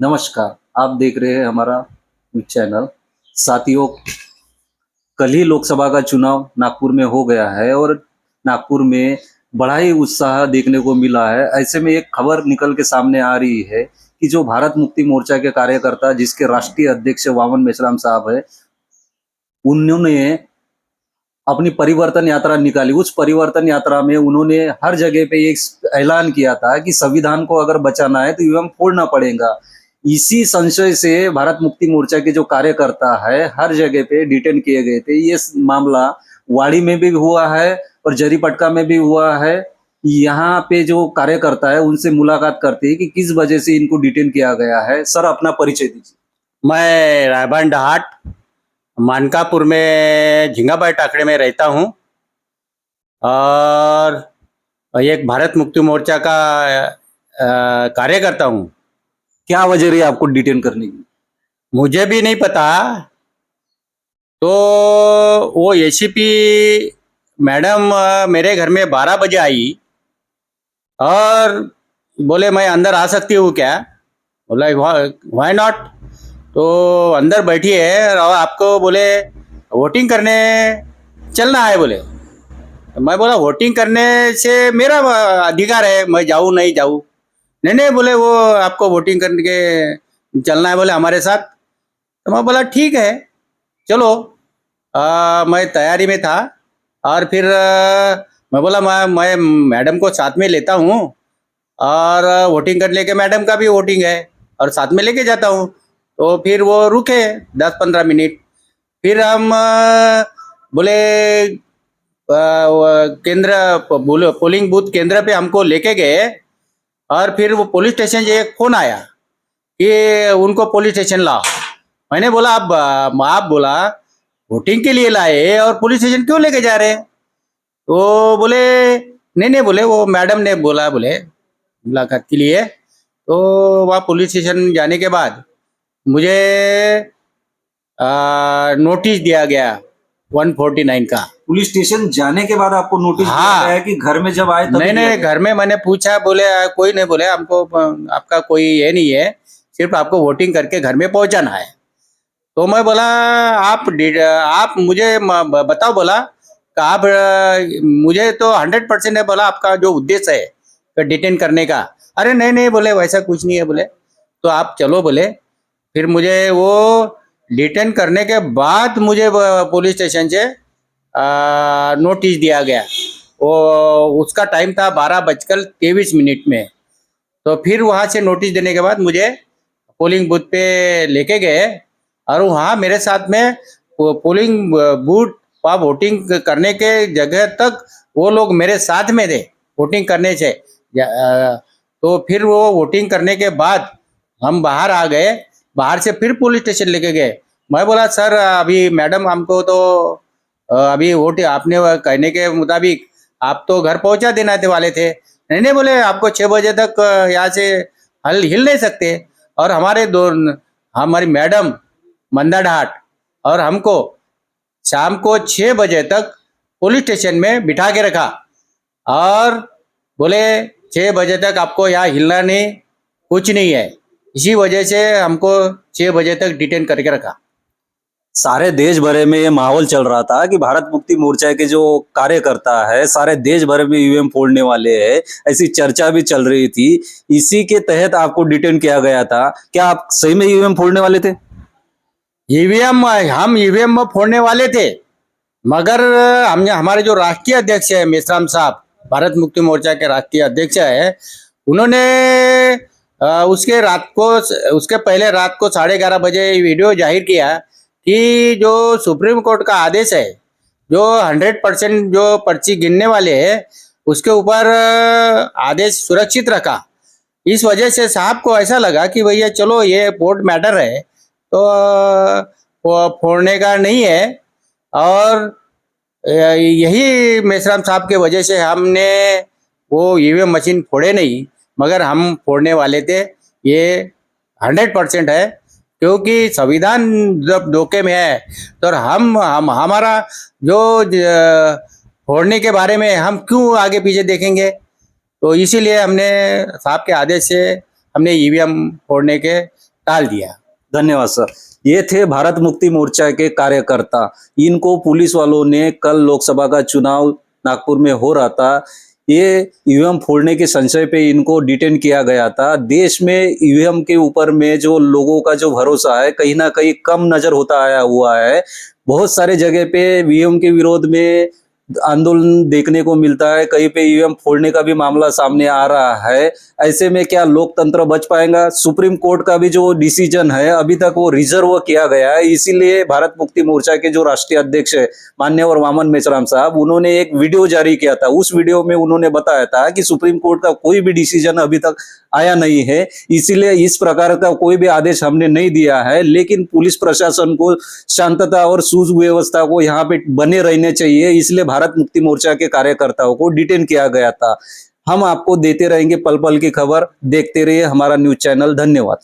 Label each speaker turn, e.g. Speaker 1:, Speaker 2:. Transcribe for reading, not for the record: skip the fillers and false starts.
Speaker 1: नमस्कार, आप देख रहे हैं हमारा चैनल। साथियों, कल ही लोकसभा का चुनाव नागपुर में हो गया है और नागपुर में बड़ा ही उत्साह देखने को मिला है। ऐसे में एक खबर निकल के सामने आ रही है कि जो भारत मुक्ति मोर्चा के कार्यकर्ता, जिसके राष्ट्रीय अध्यक्ष वामन मेश्राम साहब है, उन्होंने अपनी परिवर्तन यात्रा निकाली। उस परिवर्तन यात्रा में उन्होंने हर जगह पे एक ऐलान किया था कि संविधान को अगर बचाना है तो ईवीएम फोड़ना पड़ेगा। इसी संशय से भारत मुक्ति मोर्चा के जो कार्यकर्ता है हर जगह पे डिटेन किए गए थे। ये मामला वाड़ी में भी हुआ है और जरीपटका में भी हुआ है। यहाँ पे जो कार्यकर्ता है उनसे मुलाकात करते हैं कि किस वजह से इनको डिटेन किया गया है। सर, अपना परिचय दीजिए।
Speaker 2: मैं रायबान डहाट मानकापुर में झिंगाबाई टाकड़े में रहता हूँ और एक भारत मुक्ति मोर्चा का कार्यकर्ता हूँ।
Speaker 1: क्या वजह रही आपको डिटेन करने की?
Speaker 2: मुझे भी नहीं पता। तो वो एसीपी मैडम मेरे घर में 12 बजे आई और बोले मैं अंदर आ सकती हूँ क्या? बोला व्हाई नॉट। तो अंदर बैठी है और आपको बोले वोटिंग करने चलना है बोले। मैं बोला वोटिंग करने से मेरा अधिकार है, मैं जाऊँ नहीं जाऊँ। नहीं नहीं बोले वो आपको वोटिंग करने के चलना है बोले हमारे साथ। तो मैं बोला ठीक है चलो। मैं तैयारी में था और फिर मैं बोला मैं मैडम को साथ में लेता हूँ और वोटिंग कर लेके मैडम का भी वोटिंग है और साथ में लेके जाता हूँ। तो फिर वो रुके 10-15 मिनट। फिर हम बोले केंद्र पोलिंग बूथ केंद्र पे हमको लेके गए और फिर वो पुलिस स्टेशन से एक फोन आया कि उनको पुलिस स्टेशन लाओ। मैंने बोला आप बोला वोटिंग के लिए लाए और पुलिस स्टेशन क्यों लेके जा रहे हैं? तो बोले नहीं नहीं बोले वो मैडम ने बोला बोले मुलाकात के लिए। तो वहाँ पुलिस स्टेशन जाने के बाद मुझे नोटिस दिया गया 149 का।
Speaker 1: पुलिस स्टेशन जाने के बाद आपको नोटिस दिया
Speaker 2: हाँ।
Speaker 1: गया है कि घर में जब आए तभी
Speaker 2: नहीं
Speaker 1: दिया
Speaker 2: नहीं
Speaker 1: गया?
Speaker 2: घर में मैंने पूछा बोले कोई नहीं बोले हमको आपका कोई ये नहीं है, सिर्फ आपको वोटिंग करके घर में पहुंचाना है। तो मैं बोला आप मुझे बताओ बोला कि आप मुझे तो 100% है बोला आपका जो उद्देश्य है डिटेन करने का। अरे नहीं नहीं बोले वैसा कुछ नहीं है बोले। तो आप चलो बोले। फिर मुझे वो डिटेन करने के बाद मुझे पुलिस स्टेशन से नोटिस दिया गया। वो उसका टाइम था 12:23 में। तो फिर वहाँ से नोटिस देने के बाद मुझे पोलिंग बूथ पे लेके गए और वहाँ मेरे साथ में पोलिंग बूथ वहाँ वोटिंग करने के जगह तक वो लोग मेरे साथ में थे वोटिंग करने से। तो फिर वो वोटिंग करने के बाद हम बाहर आ गए। बाहर से फिर पुलिस स्टेशन लेके गए। मैं बोला सर अभी मैडम हमको तो अभी वोट आपने कहने के मुताबिक आप तो घर पहुंचा देना थे वाले थे। नहीं नहीं बोले आपको 6 बजे तक यहाँ से हिल नहीं सकते। और हमारी मैडम मंदा ढाट और हमको शाम को 6 बजे तक पुलिस स्टेशन में बिठा के रखा और बोले 6 बजे तक आपको यहाँ हिलना नहीं, कुछ नहीं है। इसी वजह से हमको 6 बजे तक डिटेन करके रखा।
Speaker 1: सारे देश भर में ये माहौल चल रहा था कि भारत मुक्ति मोर्चा के जो कार्यकर्ता है सारे देश भर में ईवीएम फोड़ने वाले हैं, ऐसी चर्चा भी चल रही थी। इसी के तहत आपको डिटेन किया गया था। क्या आप सही में ईवीएम फोड़ने वाले थे?
Speaker 2: हम ईवीएम में फोड़ने वाले थे, मगर हमने हमारे जो राष्ट्रीय अध्यक्ष है मेश्राम साहब, भारत मुक्ति मोर्चा के राष्ट्रीय अध्यक्ष है, उन्होंने उसके पहले रात को 11:30 बजे वीडियो जाहिर किया कि जो सुप्रीम कोर्ट का आदेश है, जो 100% जो पर्ची गिनने वाले हैं उसके ऊपर आदेश सुरक्षित रखा। इस वजह से साहब को ऐसा लगा कि भैया चलो ये कोर्ट मैटर है तो वो फोड़ने का नहीं है। और यही मेश्राम साहब के वजह से हमने वो ईवीएम मशीन फोड़े नहीं, मगर हम फोड़ने वाले थे। ये 100% है, क्योंकि संविधान जब धोखे में है तो हम हमारा जो फोड़ने के बारे में हम क्यों आगे पीछे देखेंगे। तो इसीलिए हमने साहब के आदेश से हमने ईवीएम फोड़ने के टाल दिया।
Speaker 1: धन्यवाद सर। ये थे भारत मुक्ति मोर्चा के कार्यकर्ता। इनको पुलिस वालों ने कल लोकसभा का चुनाव नागपुर में हो रहा था, ये ईवीएम फोड़ने के संशय पे इनको डिटेन किया गया था। देश में ईवीएम के ऊपर में जो लोगों का जो भरोसा है कहीं ना कहीं कम नजर होता आया हुआ है। बहुत सारे जगह पे ईवीएम के विरोध में आंदोलन देखने को मिलता है, कहीं पे ईवीएम फोड़ने का भी मामला सामने आ रहा है। ऐसे में क्या लोकतंत्र बच पाएगा? सुप्रीम कोर्ट का भी जो डिसीजन है अभी तक वो रिजर्व किया गया है। इसीलिए भारत मुक्ति मोर्चा के जो राष्ट्रीय अध्यक्ष है मान्यवर वामन मेश्राम साहब, उन्होंने एक वीडियो जारी किया था। उस वीडियो में उन्होंने बताया था कि सुप्रीम कोर्ट का कोई भी डिसीजन अभी तक आया नहीं है, इसीलिए इस प्रकार का कोई भी आदेश हमने नहीं दिया है। लेकिन पुलिस प्रशासन को शांतता और सुव्यवस्था को यहाँ पे बने रहने चाहिए, इसलिए भारत मुक्ति मोर्चा के कार्यकर्ताओं को डिटेन किया गया था। हम आपको देते रहेंगे पल पल की खबर। देखते रहिए हमारा न्यूज चैनल। धन्यवाद।